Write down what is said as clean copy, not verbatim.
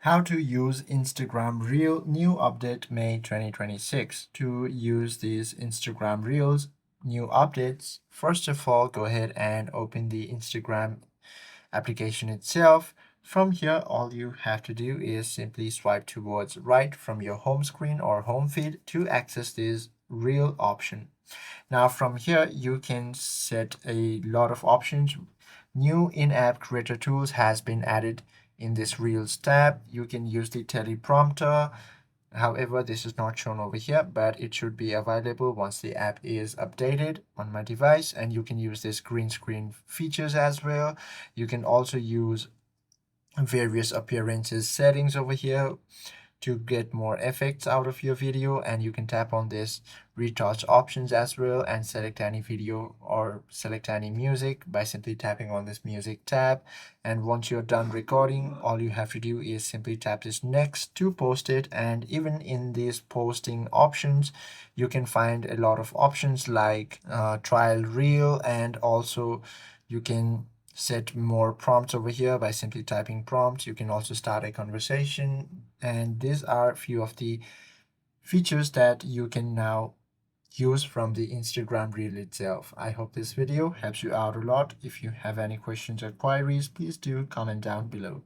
How to use Instagram Reel new update May 2026. To use these Instagram Reels new updates, first of all, go ahead and open the Instagram application itself. From here, all you have to do is simply swipe towards right from your home screen or home feed to access this Reel option. Now from here, you can set a lot of options. New in-app creator tools has been added in this Reels tab. You can use the teleprompter. However, this is not shown over here, but it should be available once the app is updated on my device. And you can use this green screen features as well. You can also use various appearances settings over here to get more effects out of your video, and you can tap on this retouch options as well and select any video or select any music by simply tapping on this music tab. And once you're done recording, all you have to do is simply tap this next to post it. And even in these posting options, you can find a lot of options like trial reel, and also you can set more prompts over here by simply typing prompts. You can also start a conversation, and these are a few of the features that you can now use from the Instagram Reel itself. I hope this video helps you out a lot. If you have any questions or queries, please do comment down below.